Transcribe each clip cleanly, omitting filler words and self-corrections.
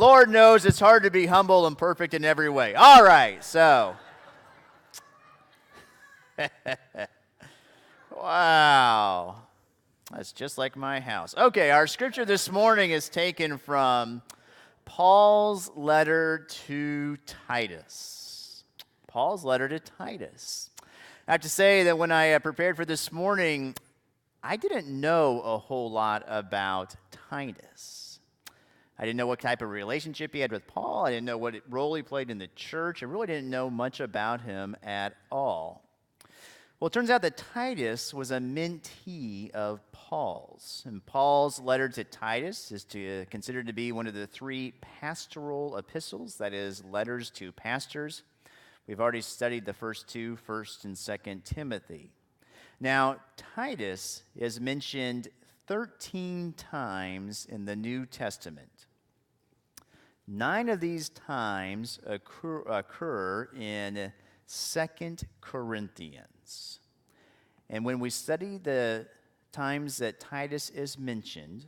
Lord knows it's hard to be humble and perfect in every way. All right, so. Wow. That's just like my house. Okay, our scripture this morning is taken from Paul's letter to Titus. Paul's letter to Titus. I have to say that when I prepared for this morning, I didn't know a whole lot about Titus. I didn't know what type of relationship he had with Paul. I didn't know what role he played in the church. I really didn't know much about him at all. Well, it turns out that Titus was a mentee of Paul's. And Paul's letter to Titus is considered to be one of the three pastoral epistles, that is, letters to pastors. We've already studied the first two, 1st and 2nd Timothy. Now, Titus is mentioned 13 times in the New Testament. 9 of these times occur in 2 Corinthians. And when we study the times that Titus is mentioned,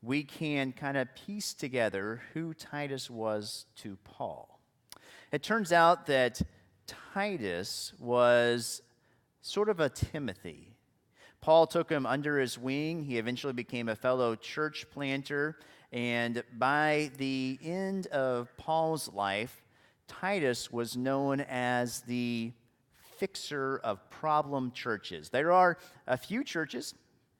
we can kind of piece together who Titus was to Paul. It turns out that Titus was sort of a Timothy. Paul took him under his wing. He eventually became a fellow church planter. And by the end of Paul's life, Titus was known as the fixer of problem churches. There are a few churches,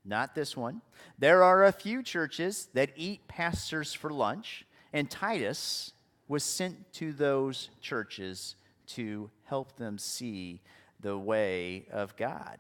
not this one, there are a few churches that eat pastors for lunch, and Titus was sent to those churches to help them see the way of God.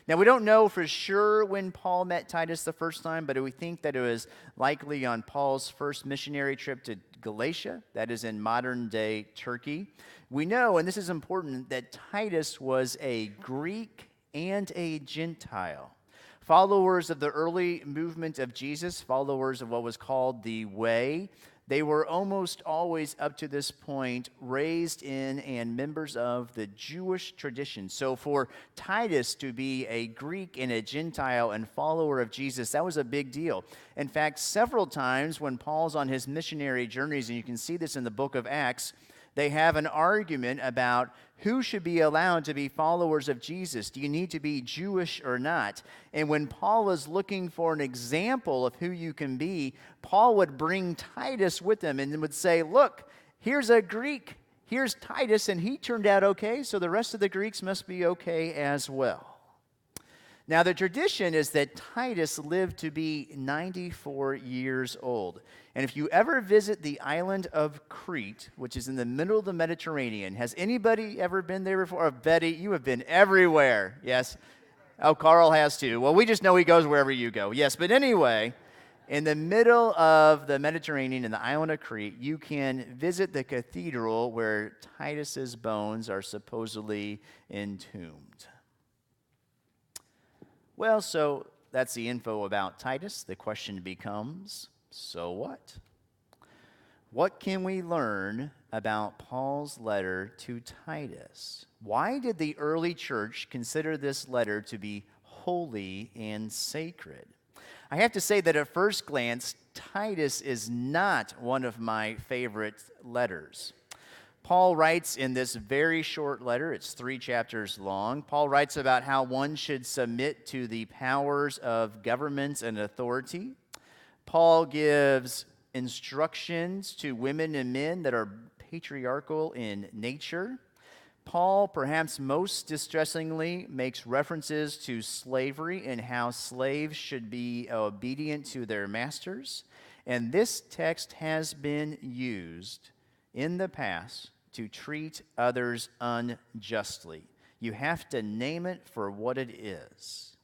Now, we don't know for sure when Paul met Titus the first time, but we think that it was likely on Paul's first missionary trip to Galatia, that is in modern-day Turkey. We know, and this is important, that Titus was a Greek and a Gentile. Followers of the early movement of Jesus, followers of what was called the Way, they were almost always, up to this point, raised in and members of the Jewish tradition. So for Titus to be a Greek and a Gentile and follower of Jesus, that was a big deal. In fact, several times when Paul's on his missionary journeys, and you can see this in the book of Acts, they have an argument about who should be allowed to be followers of Jesus. Do you need to be Jewish or not? And when Paul was looking for an example of who you can be, Paul would bring Titus with him and would say, look, here's a Greek, here's Titus, and he turned out okay, so the rest of the Greeks must be okay as well. Now, the tradition is that Titus lived to be 94 years old. And if you ever visit the island of Crete, which is in the middle of the Mediterranean, has anybody ever been there before? Oh, Betty, you have been everywhere. Yes? Oh, Carl has too. Well, we just know he goes wherever you go. Yes, but anyway, in the middle of the Mediterranean, in the island of Crete, you can visit the cathedral where Titus's bones are supposedly entombed. Well, so that's the info about Titus. The question becomes, so what? What can we learn about Paul's letter to Titus? Why did the early church consider this letter to be holy and sacred? I have to say that at first glance, Titus is not one of my favorite letters. Paul writes in this very short letter, it's 3 chapters long, Paul writes about how one should submit to the powers of governments and authority. Paul gives instructions to women and men that are patriarchal in nature. Paul, perhaps most distressingly, makes references to slavery and how slaves should be obedient to their masters. And this text has been used in the past to treat others unjustly. You have to name it for what it is.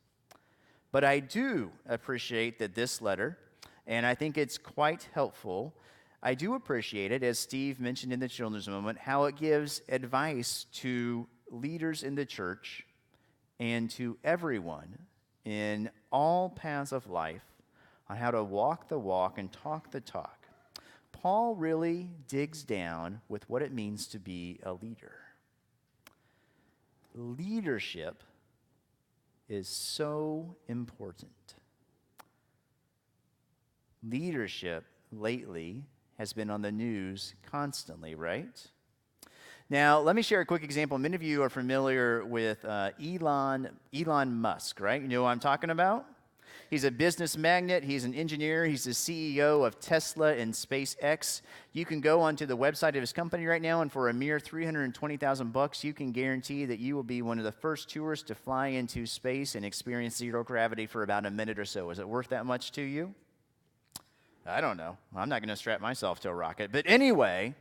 But I do appreciate that this letter, and I think it's quite helpful, I do appreciate it, as Steve mentioned in the children's moment, how it gives advice to leaders in the church and to everyone in all paths of life on how to walk the walk and talk the talk. Paul really digs down with what it means to be a leader. Leadership is so important. Leadership lately has been on the news constantly, right? Now, let me share a quick example. Many of you are familiar with Elon Musk, right? You know who I'm talking about? He's a business magnate. He's an engineer. He's the CEO of Tesla and SpaceX. You can go onto the website of his company right now, and for a mere $320,000, you can guarantee that you will be one of the first tourists to fly into space and experience zero gravity for about a minute or so. Is it worth that much to you? I don't know. I'm not going to strap myself to a rocket. But anyway,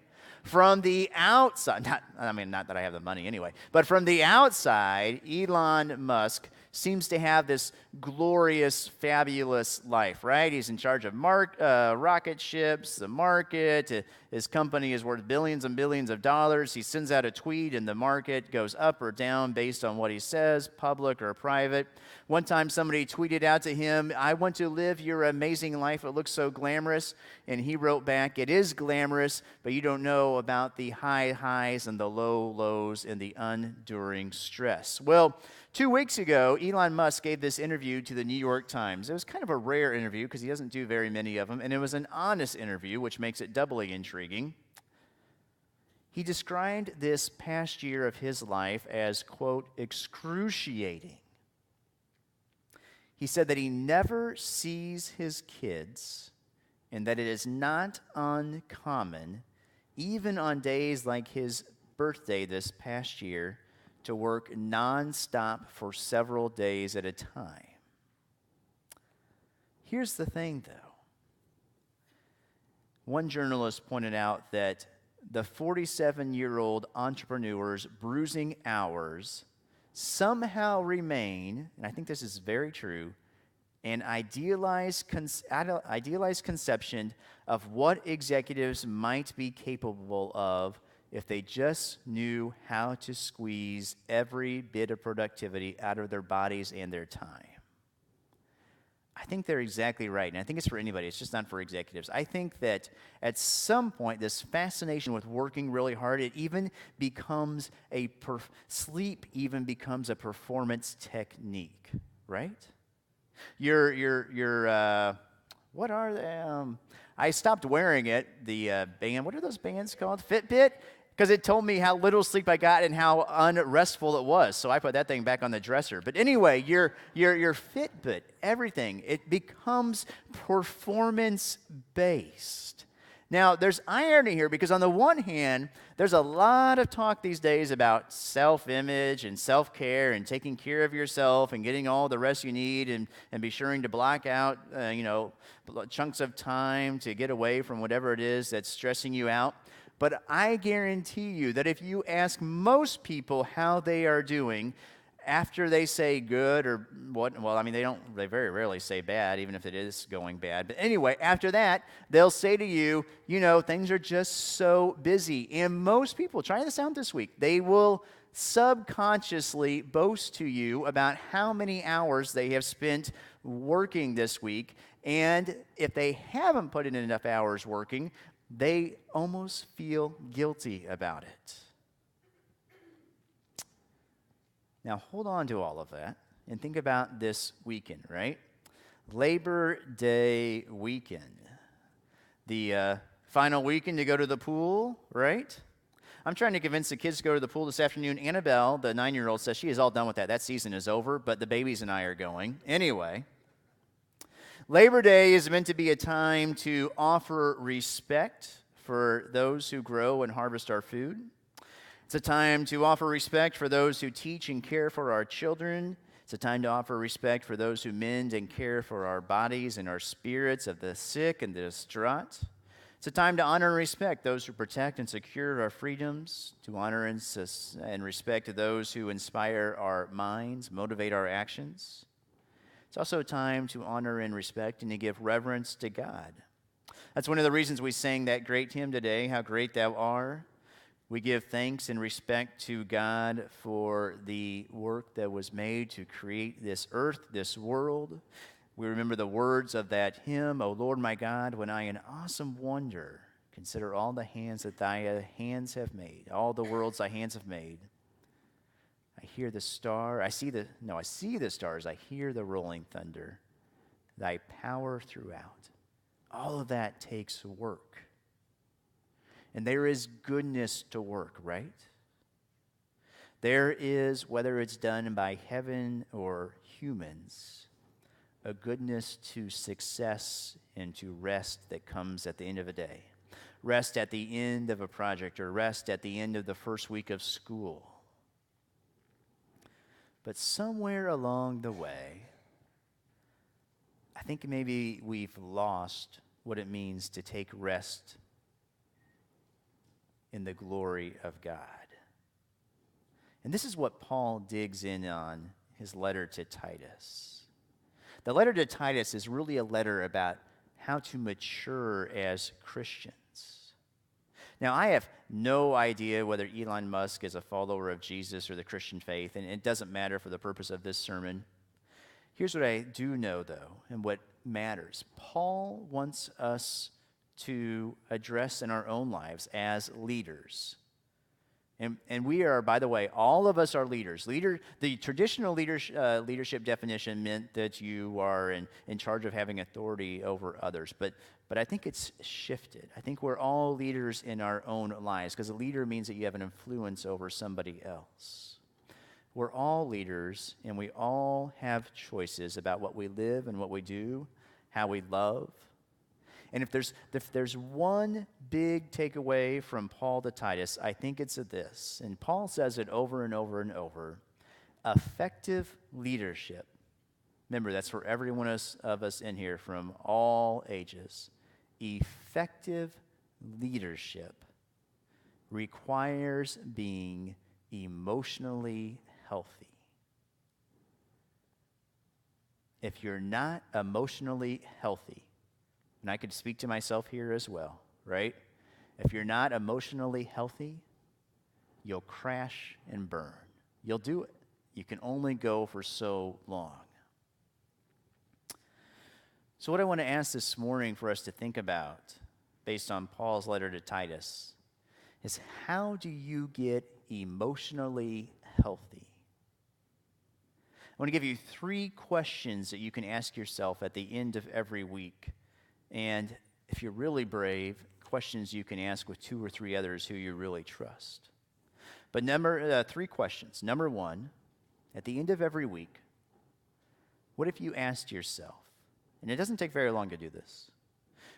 from the outside, not that I have the money anyway, but from the outside, Elon Musk seems to have this glorious, fabulous life, right? He's in charge of rocket ships, the market. His company is worth billions and billions of dollars. He sends out a tweet, and the market goes up or down based on what he says, public or private. One time, somebody tweeted out to him, "I want to live your amazing life. It looks so glamorous." And he wrote back, "It is glamorous, but you don't know about the high highs and the low lows and the unenduring stress." Well, 2 weeks ago, Elon Musk gave this interview to the New York Times. It was kind of a rare interview because he doesn't do very many of them, and it was an honest interview, which makes it doubly intriguing. He described this past year of his life as, quote, excruciating. He said that he never sees his kids and that it is not uncommon, even on days like his birthday this past year, to work nonstop for several days at a time. Here's the thing, though. One journalist pointed out that the 47-year-old entrepreneur's bruising hours somehow remain, and I think this is very true, an idealized conception of what executives might be capable of if they just knew how to squeeze every bit of productivity out of their bodies and their time. I think they're exactly right, and I think it's for anybody. It's just not for executives. I think that at some point, this fascination with working really hard, it even becomes sleep even becomes a performance technique, right? What are they? I stopped wearing it, the band. What are those bands called? Fitbit? Because it told me how little sleep I got and how unrestful it was. So I put that thing back on the dresser. But anyway, your Fitbit, everything, it becomes performance-based. Now, there's irony here because on the one hand, there's a lot of talk these days about self-image and self-care and taking care of yourself and getting all the rest you need and be sure to block out, chunks of time to get away from whatever it is that's stressing you out. But I guarantee you that if you ask most people how they are doing after they say good or what, well, they very rarely say bad, even if it is going bad. But anyway, after that, they'll say to you, things are just so busy. And most people, try this out this week, they will subconsciously boast to you about how many hours they have spent working this week. And if they haven't put in enough hours working, they almost feel guilty about it. Now, hold on to all of that and think about this weekend, right? Labor Day weekend. The final weekend to go to the pool, right? I'm trying to convince the kids to go to the pool this afternoon. Annabelle, the 9-year-old, says she is all done with that. That season is over, but the babies and I are going. Anyway, Labor Day is meant to be a time to offer respect for those who grow and harvest our food. It's a time to offer respect for those who teach and care for our children. It's a time to offer respect for those who mend and care for our bodies and our spirits of the sick and the distraught. It's a time to honor and respect those who protect and secure our freedoms, to honor and respect those who inspire our minds, motivate our actions. It's also a time to honor and respect and to give reverence to God. That's one of the reasons we sang that great hymn today, How Great Thou Art. We give thanks and respect to God for the work that was made to create this earth, this world. We remember the words of that hymn, O Lord my God, when I in awesome wonder consider all the hands that thy hands have made, all the worlds thy hands have made. I hear the star, I see the stars, I hear the rolling thunder, thy power throughout. All of that takes work. And there is goodness to work, right? There is, whether it's done by heaven or humans, a goodness to success and to rest that comes at the end of a day. Rest at the end of a project, or rest at the end of the first week of school. But somewhere along the way, I think maybe we've lost what it means to take rest in the glory of God. And this is what Paul digs in on his letter to Titus. The letter to Titus is really a letter about how to mature as Christians. Now, I have no idea whether Elon Musk is a follower of Jesus or the Christian faith, and it doesn't matter for the purpose of this sermon. Here's what I do know, though, and what matters. Paul wants us to address in our own lives as leaders. And we are, by the way, all of us are leaders. The traditional leadership definition meant that you are in charge of having authority over others. But I think it's shifted. I think we're all leaders in our own lives, because a leader means that you have an influence over somebody else. We're all leaders, and we all have choices about what we live and what we do, how we love. And if there's one big takeaway from Paul to Titus, I think it's this. And Paul says it over and over and over. Effective leadership. Remember, that's for every one of us in here from all ages. Effective leadership requires being emotionally healthy. If you're not emotionally healthy, and I could speak to myself here as well, right? If you're not emotionally healthy, you'll crash and burn. You'll do it. You can only go for so long. So what I want to ask this morning for us to think about, based on Paul's letter to Titus, is how do you get emotionally healthy? I want to give you 3 questions that you can ask yourself at the end of every week. And if you're really brave, questions you can ask with 2 or 3 others who you really trust. But 3 questions. Number 1, at the end of every week, what if you asked yourself, and it doesn't take very long to do this,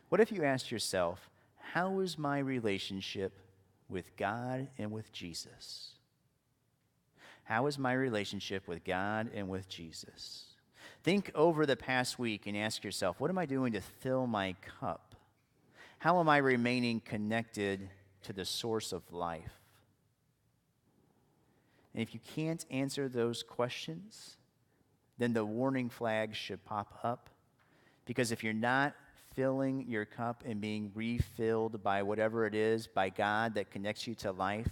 what if you asked yourself, how is my relationship with God and with Jesus? How is my relationship with God and with Jesus? Think over the past week and ask yourself, what am I doing to fill my cup? How am I remaining connected to the source of life? And if you can't answer those questions, then the warning flags should pop up. Because if you're not filling your cup and being refilled by whatever it is, by God that connects you to life,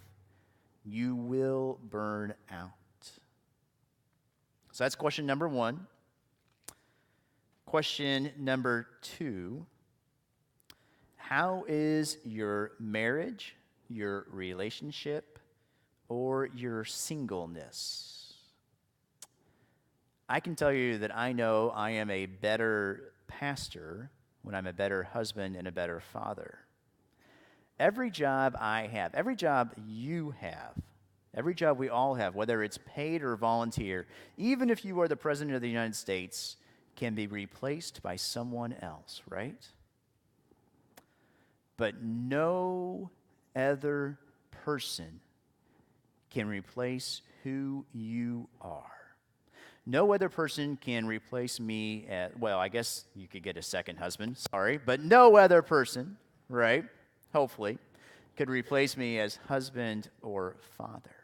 you will burn out. So that's question number 1. Question number 2, how is your marriage, your relationship, or your singleness? I can tell you that I know I am a better pastor when I'm a better husband and a better father. Every job I have, every job you have, every job we all have, whether it's paid or volunteer, even if you are the President of the United States, can be replaced by someone else, right? But no other person can replace who you are. No other person can replace me well, I guess you could get a second husband, sorry, but no other person, right, hopefully, could replace me as husband or father.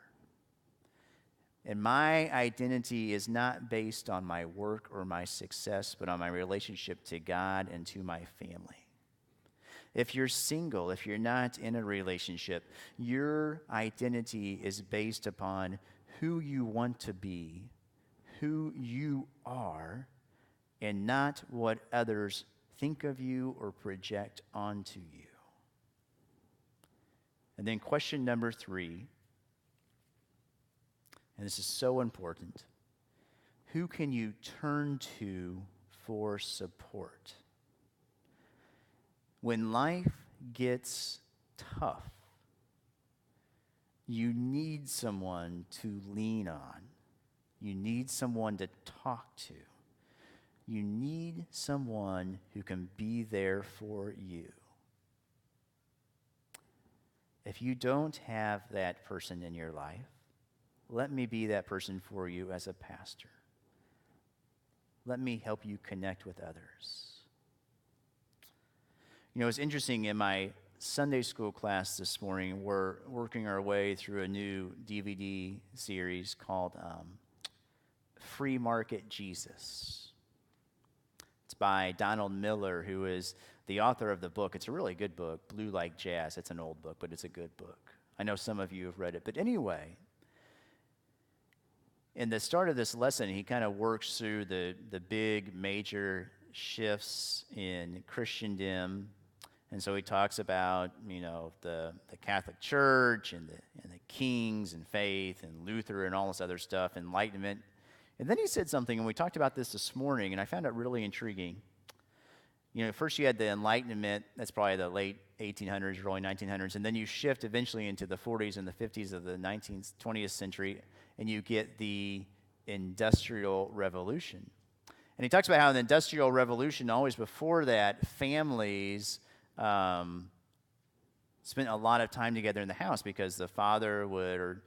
And my identity is not based on my work or my success, but on my relationship to God and to my family. If you're single, if you're not in a relationship, your identity is based upon who you want to be, who you are, and not what others think of you or project onto you. And then question number 3, and this is so important, who can you turn to for support? When life gets tough. You need someone to lean on. You need someone to talk to. You need someone who can be there for you. If you don't have that person in your life, let me be that person for you as a pastor. Let me help you connect with others. You know, it's interesting, in my Sunday school class this morning, we're working our way through a new DVD series called Free Market Jesus. It's by Donald Miller, who is the author of the book. It's a really good book, Blue Like Jazz. It's an old book, but it's a good book. I know some of you have read it. But anyway, in the start of this lesson, he kind of works through the big major shifts in Christendom. And so he talks about, you know, the Catholic Church and the kings and faith and Luther and all this other stuff, Enlightenment. And then he said something, and we talked about this morning, and I found it really intriguing. You know, first you had the Enlightenment, that's probably the late 1800s, early 1900s, and then you shift eventually into the 40s and the 50s of the 20th century, and you get the Industrial Revolution. And he talks about how in the Industrial Revolution, always before that, families spent a lot of time together in the house because the father would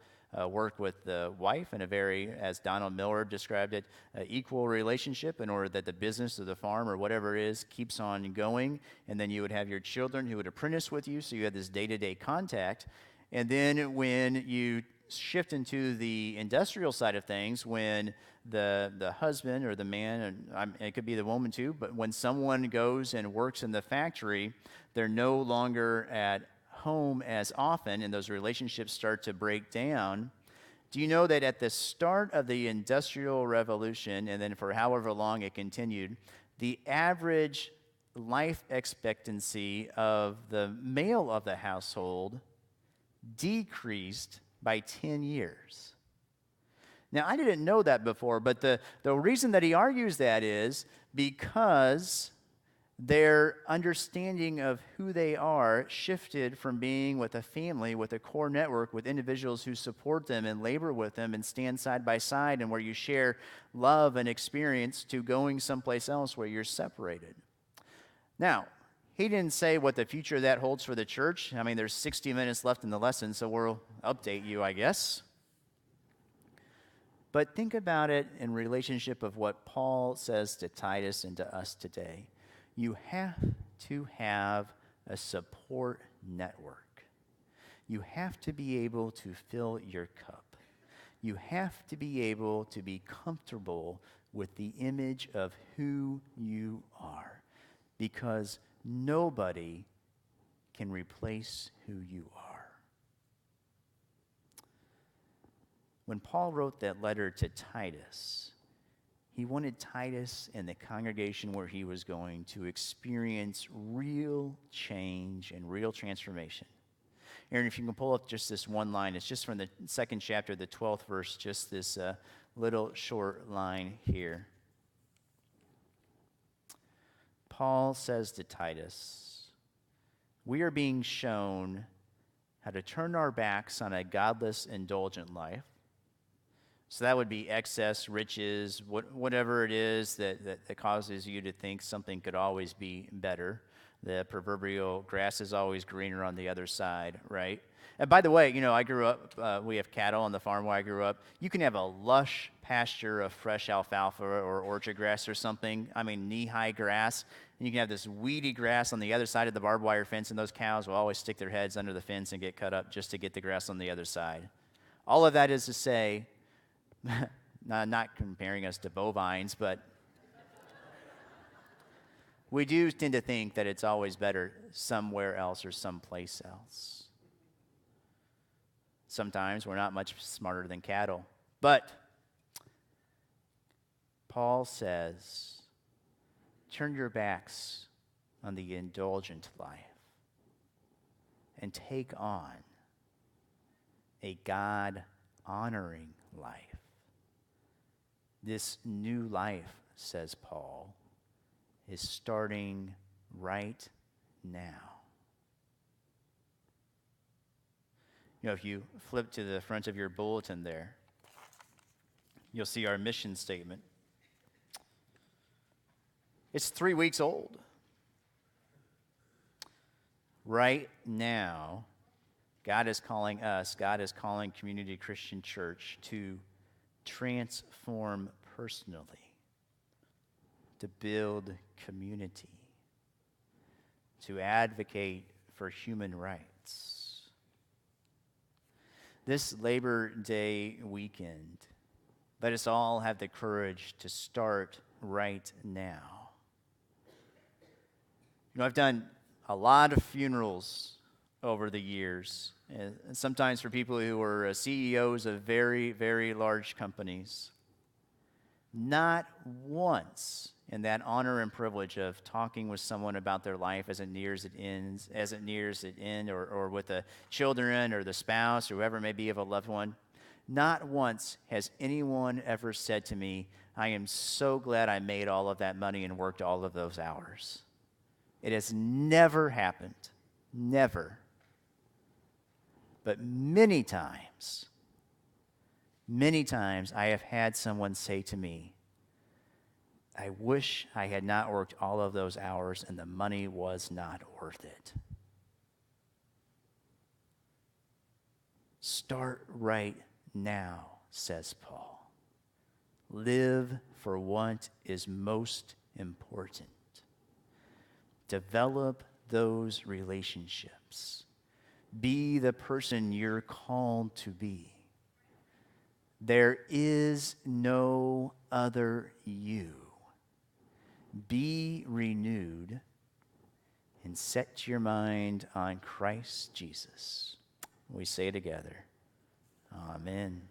work with the wife in a very, as Donald Miller described it, equal relationship in order that the business or the farm or whatever it is keeps on going. And then you would have your children who would apprentice with you, so you had this day-to-day contact. And then when you shift into the industrial side of things, when the husband or the man, and it could be the woman too, but when someone goes and works in the factory, they're no longer at home as often, and those relationships start to break down. Do you know that at the start of the Industrial Revolution, and then for however long it continued, the average life expectancy of the male of the household decreased by 10 years? Now, I didn't know that before, but the reason that he argues that is because their understanding of who they are shifted from being with a family, with a core network, with individuals who support them and labor with them and stand side by side and where you share love and experience, to going someplace else where you're separated. Now, he didn't say what the future of that holds for the church. I mean, there's 60 minutes left in the lesson, so we'll update you, I guess. But think about it in relationship of what Paul says to Titus and to us today. You have to have a support network. You have to be able to fill your cup. You have to be able to be comfortable with the image of who you are, because nobody can replace who you are. When Paul wrote that letter to Titus, he wanted Titus and the congregation where he was going to experience real change and real transformation. Aaron, if you can pull up just this one line, it's just from the second chapter, the 12th verse, just this little short line here. Paul says to Titus, we are being shown how to turn our backs on a godless, indulgent life. So that would be excess, riches, whatever it is that causes you to think something could always be better. The proverbial grass is always greener on the other side, right? And by the way, you know, I grew up, we have cattle on the farm where I grew up. You can have a lush pasture of fresh alfalfa or orchard grass or something, I mean knee-high grass, and you can have this weedy grass on the other side of the barbed wire fence, and those cows will always stick their heads under the fence and get cut up just to get the grass on the other side. All of that is to say, not comparing us to bovines, but we do tend to think that it's always better somewhere else or someplace else. Sometimes we're not much smarter than cattle. But Paul says, turn your backs on the indulgent life and take on a God-honoring life. This new life, says Paul, is starting right now. If you flip to the front of your bulletin there, you'll see our mission statement. It's 3 weeks old. Right now, God is calling us, God is calling Community Christian Church to transform personally, to build community, to advocate for human rights. This Labor Day weekend, let us all have the courage to start right now. I've done a lot of funerals over the years, and sometimes for people who are CEOs of very, very large companies. Not once in that honor and privilege of talking with someone about their life as it nears its end, or with the children or the spouse or whoever it may be of a loved one, not once has anyone ever said to me, I am so glad I made all of that money and worked all of those hours. It has never happened. Never. But many times I have had someone say to me, I wish I had not worked all of those hours and the money was not worth it. Start right now, says Paul. Live for what is most important. Develop those relationships. Be the person you're called to be. There is no other you. Be renewed and set your mind on Christ Jesus. We say together, Amen.